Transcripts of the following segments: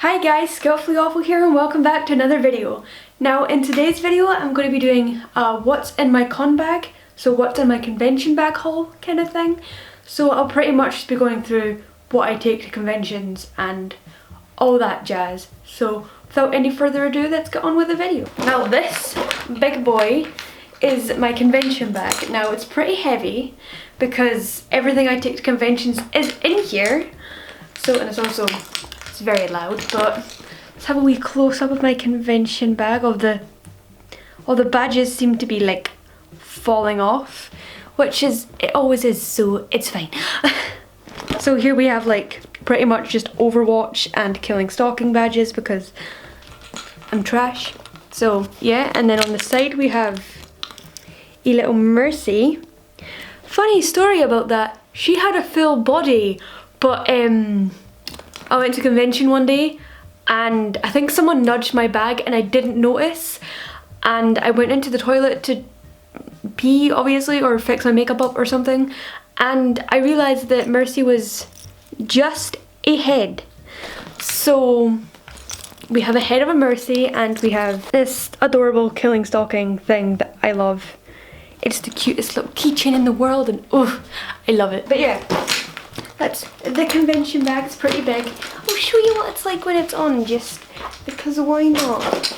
Hi guys, Skillfully Awful here and welcome back to another video. Now in today's video I'm going to be doing what's in my con bag, so what's in my convention bag haul kind of thing. So I'll pretty much just be going through what I take to conventions and all that jazz. So without any further ado, let's get on with the video. Now this big boy is my convention bag. Now it's pretty heavy because everything I take to conventions is in here. So, and it's very loud, but let's have a wee close up of my convention bag. All the badges seem to be like falling off, which is, it always is, so it's fine. So here we have like pretty much just Overwatch and Killing Stalking badges because I'm trash. So yeah, and then on the side we have a little Mercy. Funny story about that, she had a full body, but I went to convention one day and I think someone nudged my bag and I didn't notice, and I went into the toilet to pee obviously or fix my makeup up or something, and I realised that Mercy was just a head. So we have a head of a Mercy and we have this adorable Killing Stalking thing that I love. It's the cutest little keychain in the world and oh, I love it. But yeah, that's the convention bag. It's pretty big. I'll show you what it's like when it's on, just because why not?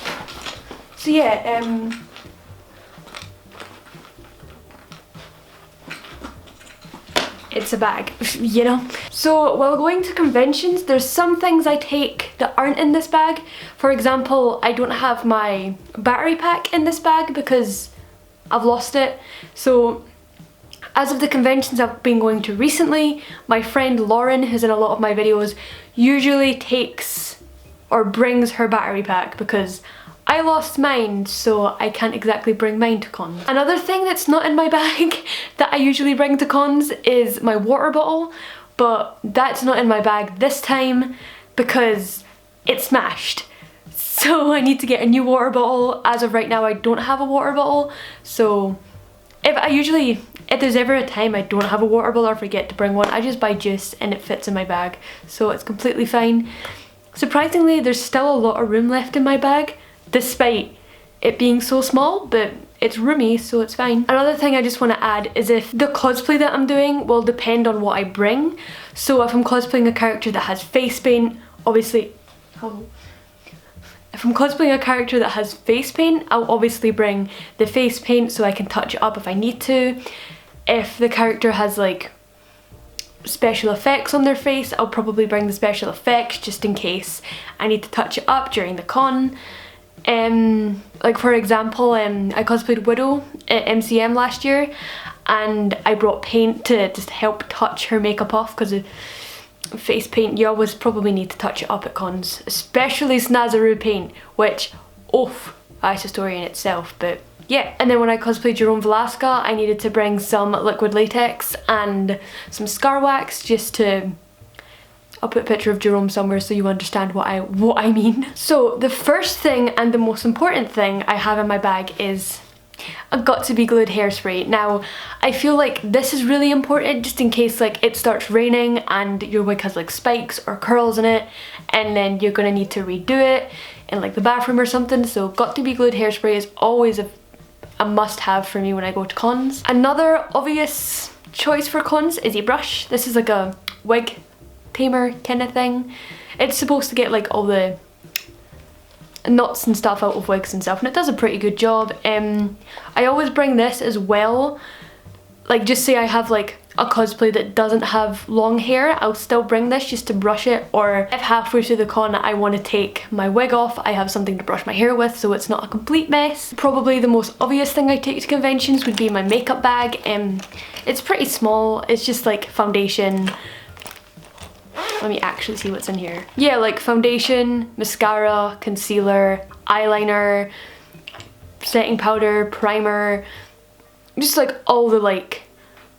So yeah, it's a bag, you know. So while going to conventions, there's some things I take that aren't in this bag. For example, I don't have my battery pack in this bag because I've lost it. So as of the conventions I've been going to recently, my friend Lauren, who's in a lot of my videos, usually takes or brings her battery pack because I lost mine, so I can't exactly bring mine to cons. Another thing that's not in my bag that I usually bring to cons is my water bottle, but that's not in my bag this time because it smashed. So I need to get a new water bottle. As of right now, I don't have a water bottle, so if there's ever a time I don't have a water bottle or forget to bring one, I just buy juice and it fits in my bag, so it's completely fine. Surprisingly, there's still a lot of room left in my bag, despite it being so small, but it's roomy, so it's fine. Another thing I just want to add is if the cosplay that I'm doing will depend on what I bring. So if I'm cosplaying a character that has face paint, obviously, if I'm cosplaying a character that has face paint, I'll obviously bring the face paint so I can touch it up if I need to. If the character has like special effects on their face, I'll probably bring the special effects just in case I need to touch it up during the con. Like for example, I cosplayed Widow at MCM last year and I brought paint to just help touch her makeup off because face paint, you always probably need to touch it up at cons, especially Snazaroo paint, which, oof, that's a story in itself, but yeah. And then when I cosplayed Jerome Velasca, I needed to bring some liquid latex and some scar wax just to, I'll put a picture of Jerome somewhere so you understand what I mean. So the first thing and the most important thing I have in my bag is a got to be glued hairspray. Now I feel like this is really important just in case like it starts raining and your wig has like spikes or curls in it and then you're gonna need to redo it in like the bathroom or something. So got to be glued hairspray is always a must-have for me when I go to cons. Another obvious choice for cons is a brush. This is like a wig tamer kind of thing. It's supposed to get like all the knots and stuff out of wigs and stuff, and it does a pretty good job. I always bring this as well, like just say I have like a cosplay that doesn't have long hair, I'll still bring this just to brush it, or if halfway through the con I want to take my wig off, I have something to brush my hair with so it's not a complete mess. Probably the most obvious thing I take to conventions would be my makeup bag. It's pretty small, it's just like foundation. Let me actually see what's in here. Yeah, like foundation, mascara, concealer, eyeliner, setting powder, primer, just like all the like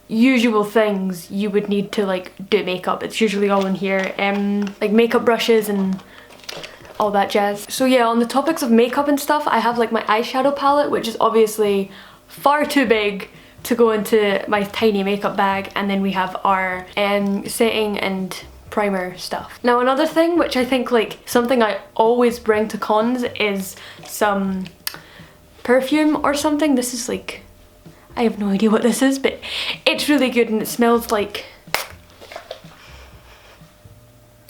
usual things you would need to like do makeup. It's usually all in here. Like makeup brushes and all that jazz. So yeah, on the topics of makeup and stuff, I have like my eyeshadow palette, which is obviously far too big to go into my tiny makeup bag, and then we have our setting and primer stuff. Now another thing which I think like something I always bring to cons is some perfume or something. This is like, I have no idea what this is, but it's really good and it smells like,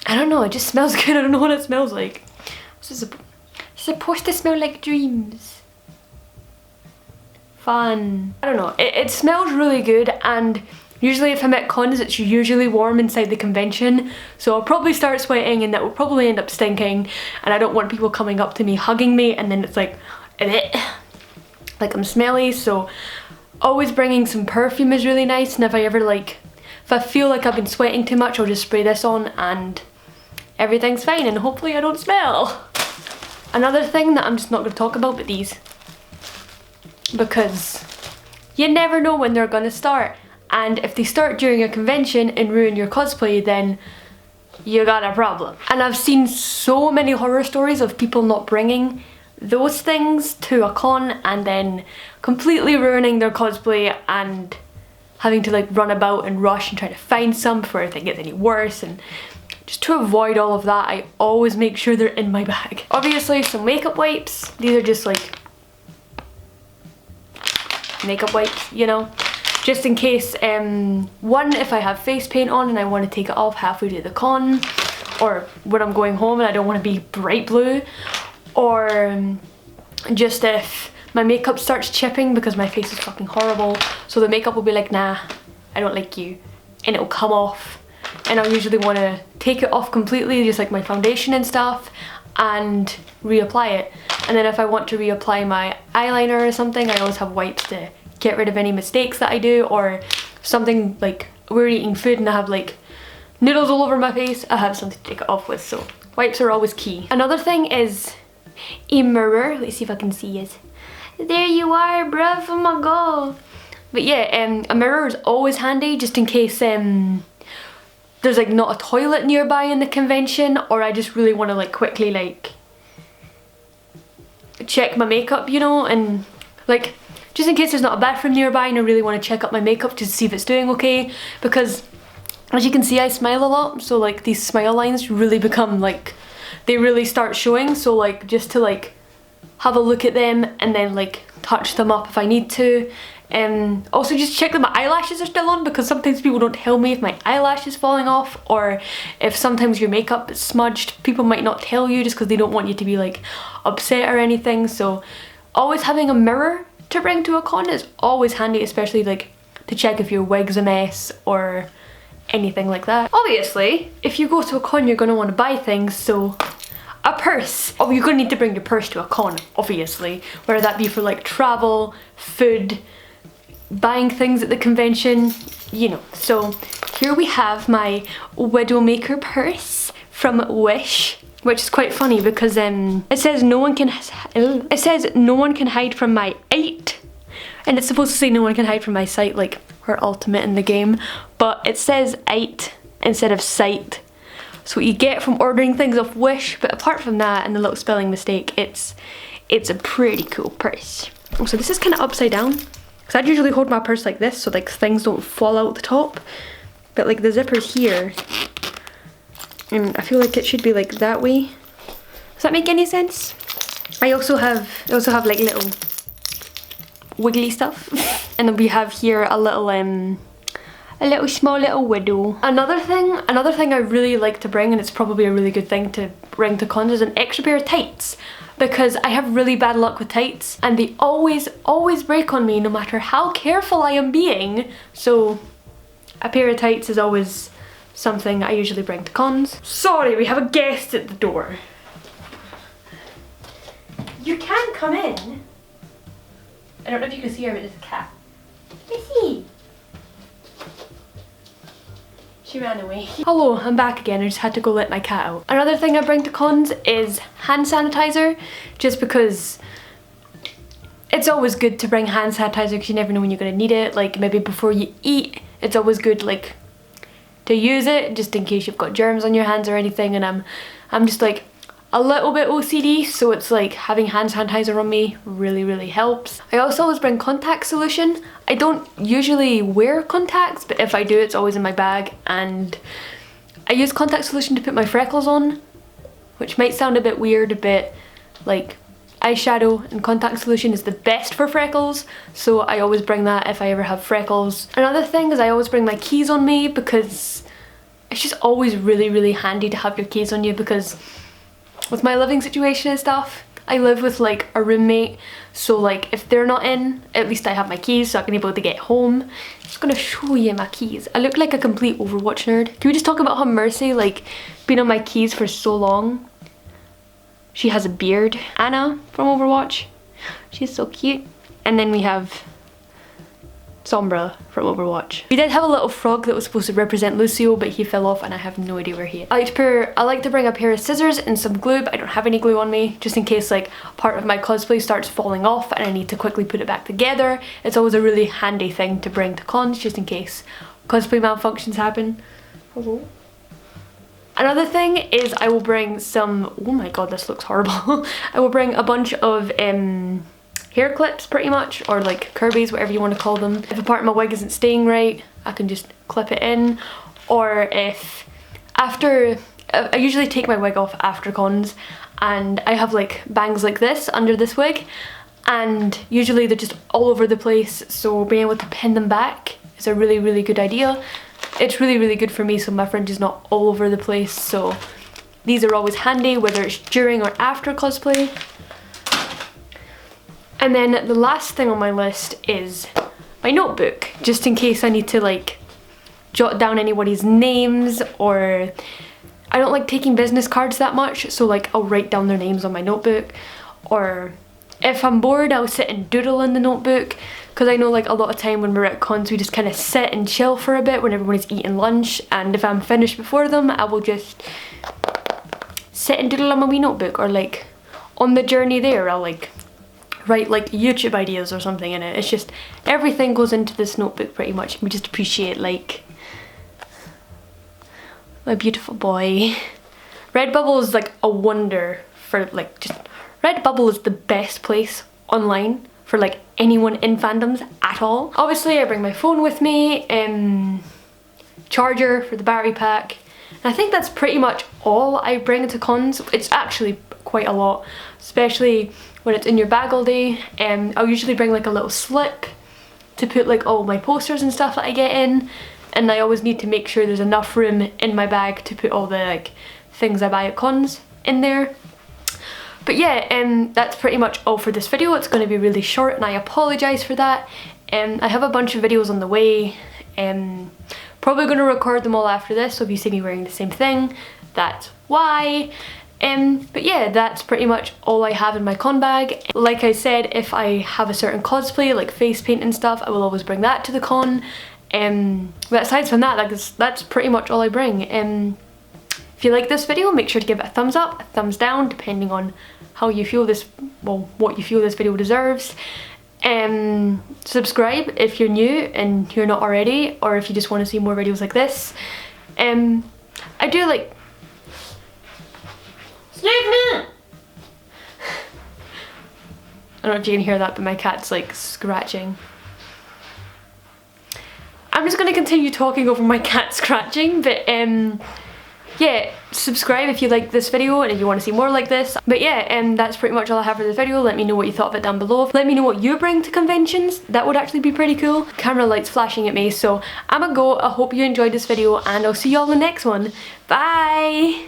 I don't know, it just smells good. I don't know what it smells like. It's supposed to smell like dreams. Fun. I don't know, it smells really good, and usually if I'm at cons it's usually warm inside the convention, so I'll probably start sweating and that will probably end up stinking, and I don't want people coming up to me hugging me and then it's like I'm smelly. So always bringing some perfume is really nice, and if I feel like I've been sweating too much, I'll just spray this on and everything's fine and hopefully I don't smell. Another thing that I'm just not going to talk about, but these, because you never know when they're going to start, and if they start during a convention and ruin your cosplay, then you got a problem. And I've seen so many horror stories of people not bringing those things to a con and then completely ruining their cosplay and having to like run about and rush and try to find some before everything gets any worse. And just to avoid all of that, I always make sure they're in my bag. Obviously some makeup wipes. These are just like makeup wipes, you know, just in case, one, if I have face paint on and I want to take it off halfway to the con, or when I'm going home and I don't want to be bright blue, or just if my makeup starts chipping because my face is fucking horrible, so the makeup will be like, nah, I don't like you, and it'll come off, and I'll usually want to take it off completely, just like my foundation and stuff, and reapply it. And then if I want to reapply my eyeliner or something, I always have wipes to get rid of any mistakes that I do, or something like we're eating food and I have like noodles all over my face, I have something to take it off with, so wipes are always key. Another thing is a mirror. Let's see if I can see it. There you are, bruv, oh my god. But yeah, a mirror is always handy just in case there's like not a toilet nearby in the convention, or I just really want to like quickly like check my makeup, you know, and like just in case there's not a bathroom nearby and I really want to check up my makeup just to see if it's doing okay, because as you can see I smile a lot, so like these smile lines really become like, they really start showing, so like just to like have a look at them and then like touch them up if I need to. Also just check that my eyelashes are still on, because sometimes people don't tell me if my eyelash is falling off, or if sometimes your makeup is smudged. People might not tell you just because they don't want you to be like upset or anything. So always having a mirror to bring to a con is always handy, especially like to check if your wig's a mess or anything like that. Obviously if you go to a con you're going to want to buy things, so a purse. Oh, you're going to need to bring your purse to a con, obviously, whether that be for like travel, food, buying things at the convention, you know. So here we have my Widowmaker purse from Wish, which is quite funny because it says no one can hide from my sight, and it's supposed to say no one can hide from my sight, like her ultimate in the game, but it says sight instead of sight. So what you get from ordering things off Wish, but apart from that and the little spelling mistake, it's a pretty cool purse. So this is kind of upside down, because I'd usually hold my purse like this so like things don't fall out the top, but like the zipper's here and I feel like it should be like that way. Does that make any sense? I also have like little wiggly stuff and then we have here a little small little widow. Another thing I really like to bring, and it's probably a really good thing to bring to cons, is an extra pair of tights, because I have really bad luck with tights and they always break on me no matter how careful I am being. So a pair of tights is always something I usually bring to cons. Sorry, we have a guest at the door. You can come in. I don't know if you can see her, but there's a cat. Missy! She ran away. Hello, I'm back again. I just had to go let my cat out. Another thing I bring to cons is hand sanitizer, just because it's always good to bring hand sanitizer because you never know when you're going to need it. Like maybe before you eat, it's always good like to use it just in case you've got germs on your hands or anything. And I'm just like a little bit OCD, so it's like having hand sanitizer on me really helps. I also always bring contact solution. I don't usually wear contacts, but if I do, it's always in my bag, and I use contact solution to put my freckles on, which might sound a bit weird, a bit like eyeshadow, and contact solution is the best for freckles, so I always bring that if I ever have freckles. Another thing is I always bring my keys on me, because it's just always really handy to have your keys on you, because with my living situation and stuff, I live with like a roommate, so like if they're not in, at least I have my keys so I can be able to get home. I'm just gonna show you my keys. I look like a complete Overwatch nerd. Can we just talk about how Mercy like been on my keys for so long? She has a beard. Anna from Overwatch, she's so cute. And then we have Sombra from Overwatch. We did have a little frog that was supposed to represent Lucio, but he fell off and I have no idea where he is. I like to bring a pair of scissors and some glue, but I don't have any glue on me, just in case like part of my cosplay starts falling off and I need to quickly put it back together. It's always a really handy thing to bring to cons, just in case cosplay malfunctions happen. Hello? Another thing is I will bring some, oh my god, this looks horrible. I will bring a bunch of hair clips pretty much, or like Kirby's, whatever you want to call them. If a part of my wig isn't staying right, I can just clip it in. Or if after, I usually take my wig off after cons, and I have like bangs like this under this wig, and usually they're just all over the place, so being able to pin them back is a really good idea. It's really good for me so my fringe is not all over the place, so these are always handy whether it's during or after cosplay. And then the last thing on my list is my notebook, just in case I need to like jot down anybody's names, or I don't like taking business cards that much, so like I'll write down their names on my notebook. Or if I'm bored, I'll sit and doodle in the notebook, because I know like a lot of time when we're at cons we just kind of sit and chill for a bit when everyone's eating lunch, and if I'm finished before them I will just sit and doodle on my wee notebook, or like on the journey there I'll like write like YouTube ideas or something in it. It's just everything goes into this notebook pretty much. We just appreciate like my beautiful boy. Redbubble is like a wonder for like just, Redbubble is the best place online for like anyone in fandoms at all. Obviously I bring my phone with me, charger for the battery pack, and I think that's pretty much all I bring to cons. It's actually quite a lot, especially when it's in your bag all day. I'll usually bring like a little slip to put like all my posters and stuff that I get in, and I always need to make sure there's enough room in my bag to put all the like things I buy at cons in there. But yeah, that's pretty much all for this video. It's going to be really short and I apologise for that. I have a bunch of videos on the way, probably going to record them all after this, so if you see me wearing the same thing, that's why. But yeah, that's pretty much all I have in my con bag. Like I said, if I have a certain cosplay, like face paint and stuff, I will always bring that to the con. But aside from that, like that's pretty much all I bring. If you like this video, make sure to give it a thumbs up, a thumbs down, depending on how you feel this, well, what you feel this video deserves. Subscribe if you're new and you're not already, or if you just want to see more videos like this. I do like... Save me! I don't know if you can hear that, but my cat's like scratching. I'm just going to continue talking over my cat scratching, but yeah, subscribe if you like this video and if you want to see more like this. But yeah, that's pretty much all I have for this video. Let me know what you thought of it down below. Let me know what you bring to conventions. That would actually be pretty cool. Camera light's flashing at me, so I'm gonna go. I hope you enjoyed this video and I'll see you all in the next one. Bye!